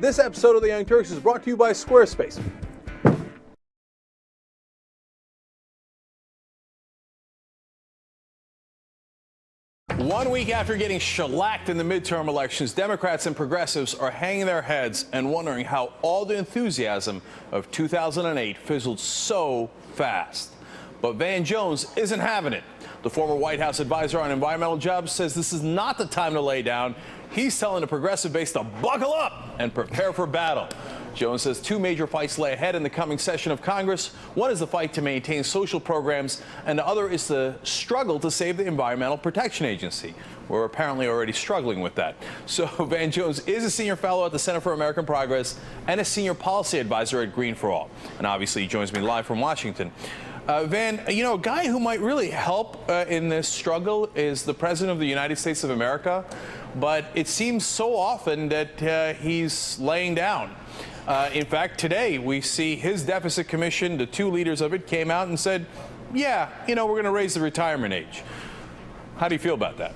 This episode of the Young Turks is brought to you by Squarespace. One week after getting shellacked in the midterm elections, Democrats and progressives are hanging their heads and wondering how all the enthusiasm of 2008 fizzled so fast. But Van Jones isn't having it. The former White House advisor on environmental jobs says this is not the time to lay down. He's telling the progressive base to buckle up and prepare for battle. Jones says two major fights lay ahead in the coming session of Congress. One is the fight to maintain social programs, and the other is the struggle to save the Environmental Protection Agency. We're apparently already struggling with that. So Van Jones is a senior fellow at the Center for American Progress and a senior policy advisor at Green for All. And obviously he joins me live from Washington. Van, you know, a guy who might really help in this struggle is the President of the United States of America, but it seems so often that he's laying down. In fact, today we see his deficit commission, the two leaders of it came out and said, yeah, you know, we're going to raise the retirement age. How do you feel about that?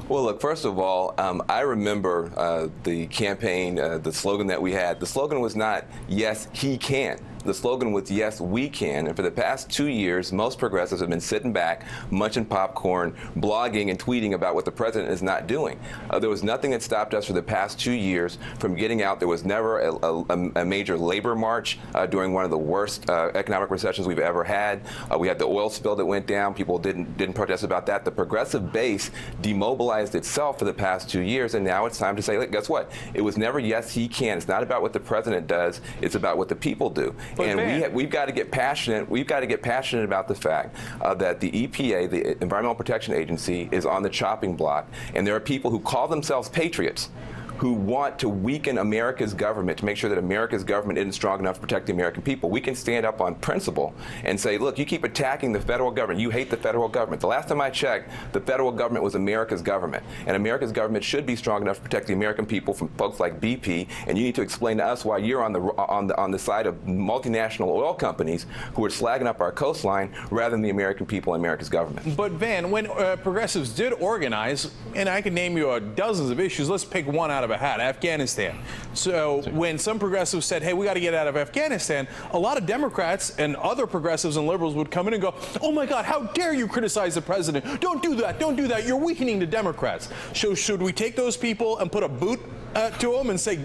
Well, look, first of all, I remember the campaign, the slogan that we had. The slogan was not, yes, he can. The slogan was, yes, we can. And for the past 2 years, most progressives have been sitting back, munching popcorn, blogging and tweeting about what the president is not doing. There was nothing that stopped us for the past 2 years from getting out. There was never a major labor march during one of the worst economic recessions we've ever had. We had the oil spill that went down. People didn't protest about that. The progressive base demobilized itself for the past 2 years, and now it's time to say, look, guess what? It was never yes, he can. It's not about what the president does. It's about what the people do. But and we've got to get passionate. We've got to get passionate about the fact that the EPA, the Environmental Protection Agency, is on the chopping block, and there are people who call themselves patriots who want to weaken America's government to make sure that America's government isn't strong enough to protect the American people. We can stand up on principle and say, look, you keep attacking the federal government. You hate the federal government. The last time I checked, the federal government was America's government. And America's government should be strong enough to protect the American people from folks like BP. And you need to explain to us why you're on the side of multinational oil companies who are slagging up our coastline rather than the American people and America's government. But Van, when progressives did organize, and I can name you dozens of issues, let's pick one out of a hat, Afghanistan. So when some progressives said, hey, we got to get out of Afghanistan, a lot of Democrats and other progressives and liberals would come in and go, oh my God, how dare you criticize the president? Don't do that. Don't do that. You're weakening the Democrats. So should we take those people and put a boot to them and say,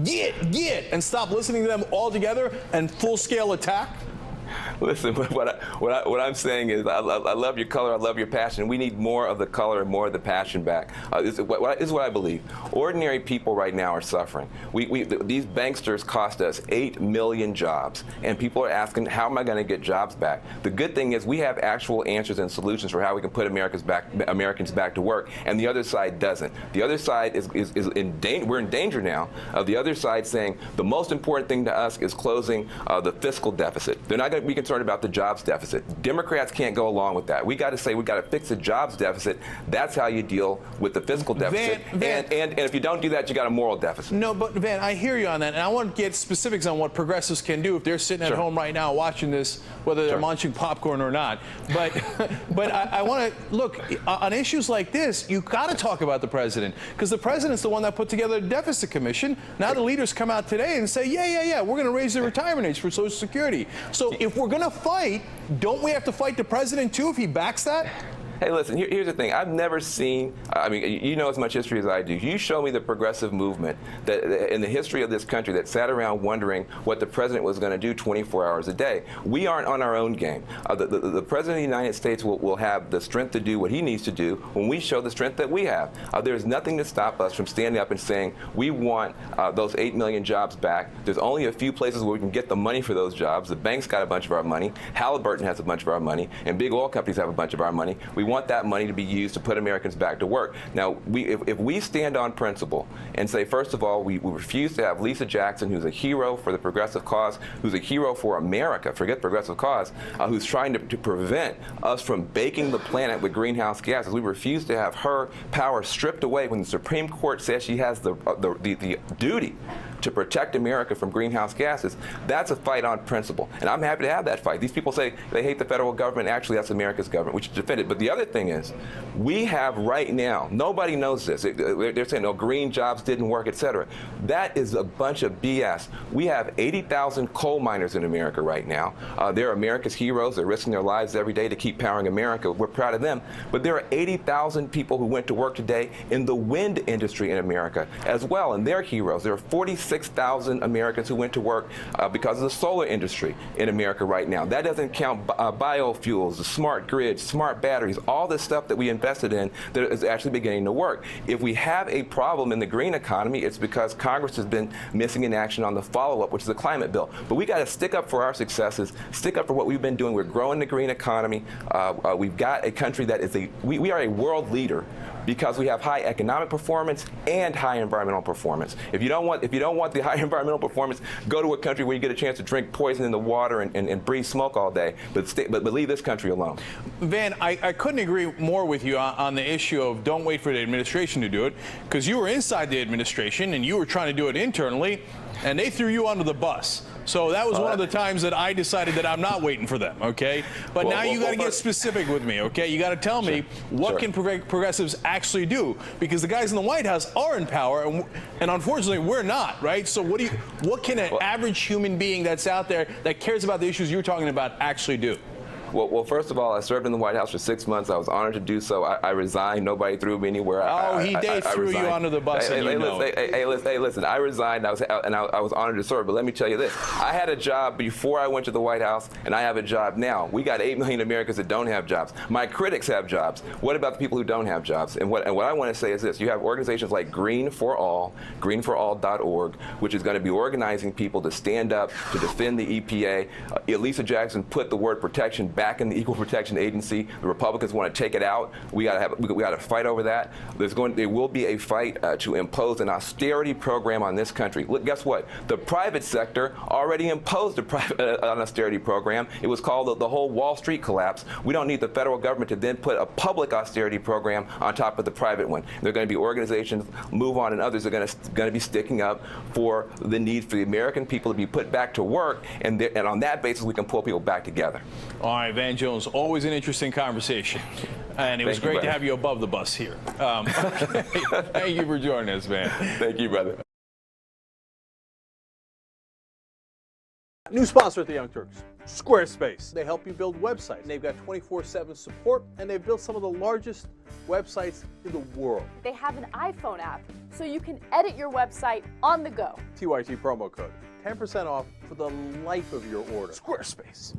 get, and stop listening to them altogether and full-scale attack? Listen, what I'm saying is I love your color, I love your passion. We need more of the color and more of the passion back. This is what I believe. Ordinary people right now are suffering. These banksters cost us 8 million jobs, and people are asking, how am I going to get jobs back? The good thing is we have actual answers and solutions for how we can put Americans back to work, and the other side doesn't. The other side is in danger. We're in danger now of the other side saying the most important thing to us is closing the fiscal deficit. They're not going to be concerned about the jobs deficit. Democrats can't go along with that. We got to say we got to fix the jobs deficit. That's how you deal with the fiscal deficit. And if you don't do that, you got a moral deficit. No, but Van, I hear you on that, and I want to get specifics on what progressives can do if they're sitting at home right now watching this, whether they're munching popcorn or not. But I want to look on issues like this. You got to talk about the president, because the president's the one that put together the deficit commission. Now the leaders come out today and say, yeah, we're going to raise the retirement age for Social Security. So if we're going to fight, don't we have to fight the president too if he backs that? Hey, listen, here's the thing. I've never seen, I mean, you know as much history as I do. You show me the progressive movement that in the history of this country that sat around wondering what the president was going to do 24 hours a day. We aren't on our own game. The president of the United States will have the strength to do what he needs to do when we show the strength that we have. There's nothing to stop us from standing up and saying we want those 8 million jobs back. There's only a few places where we can get the money for those jobs. The bank's got a bunch of our money. Halliburton has a bunch of our money. And big oil companies have a bunch of our money. We want that money to be used to put Americans back to work. Now, if we stand on principle and say, first of all, we refuse to have Lisa Jackson, who's a hero for the progressive cause, who's a hero for America, forget progressive cause, who's trying to prevent us from baking the planet with greenhouse gases. We refuse to have her power stripped away when the Supreme Court says she has the duty to protect America from greenhouse gases, that's a fight on principle. And I'm happy to have that fight. These people say they hate the federal government. Actually, that's America's government. We should defend it. But the other thing is, we have right now, nobody knows this. They're saying, no, green jobs didn't work, et cetera. That is a bunch of BS. We have 80,000 coal miners in America right now. They're America's heroes. They're risking their lives every day to keep powering America. We're proud of them. But there are 80,000 people who went to work today in the wind industry in America as well, and they're heroes. There are 46,000 Americans who went to work because of the solar industry in America right now. That doesn't count biofuels, the smart grid, smart batteries, all this stuff that we invested in that is actually beginning to work. If we have a problem in the green economy, it's because Congress has been missing in action on the follow-up, which is the climate bill. But we got to stick up for our successes, stick up for what we've been doing. We're growing the green economy. We've got a country that is we are a world leader because we have high economic performance and high environmental performance. If you don't want the high environmental performance, go to a country where you get a chance to drink poison in the water and breathe smoke all day. But leave this country alone. Van, I couldn't agree more with you on the issue of don't wait for the administration to do it, because you were inside the administration and you were trying to do it internally, and they threw you under the bus. So that was one of the times that I decided that I'm not waiting for them, okay? But now you got to get specific with me, okay? You got to tell me what can progressives actually do, because the guys in the White House are in power, and unfortunately we're not, right? So what can an average human being that's out there that cares about the issues you're talking about actually do? Well, first of all, I served in the White House for 6 months. I was honored to do so. I resigned. Nobody threw me anywhere. He threw you under the bus. Hey, listen. I resigned. I was honored to serve. But let me tell you this: I had a job before I went to the White House, and I have a job now. We got 8 million Americans that don't have jobs. My critics have jobs. What about the people who don't have jobs? And what I want to say is this: you have organizations like Green for All, greenforall.org, which is going to be organizing people to stand up to defend the EPA. Elisa Jackson put the word protection back in the Equal Protection Agency. The Republicans want to take it out. We got to fight over that. There will be a fight to impose an austerity program on this country. Look, guess what? The private sector already imposed an austerity program. It was called the whole Wall Street collapse. We don't need the federal government to then put a public austerity program on top of the private one. There are going to be organizations, Move On and others, are going to be sticking up for the need for the American people to be put back to work, and on that basis we can pull people back together. All right, Van Jones, always an interesting conversation. And it was great to have you above the bus here. Okay. Thank you for joining us, man. Thank you, brother. New sponsor at the Young Turks, Squarespace. They help you build websites. They've got 24/7 support, and they've built some of the largest websites in the world. They have an iPhone app, so you can edit your website on the go. TYT promo code, 10% off for the life of your order. Squarespace.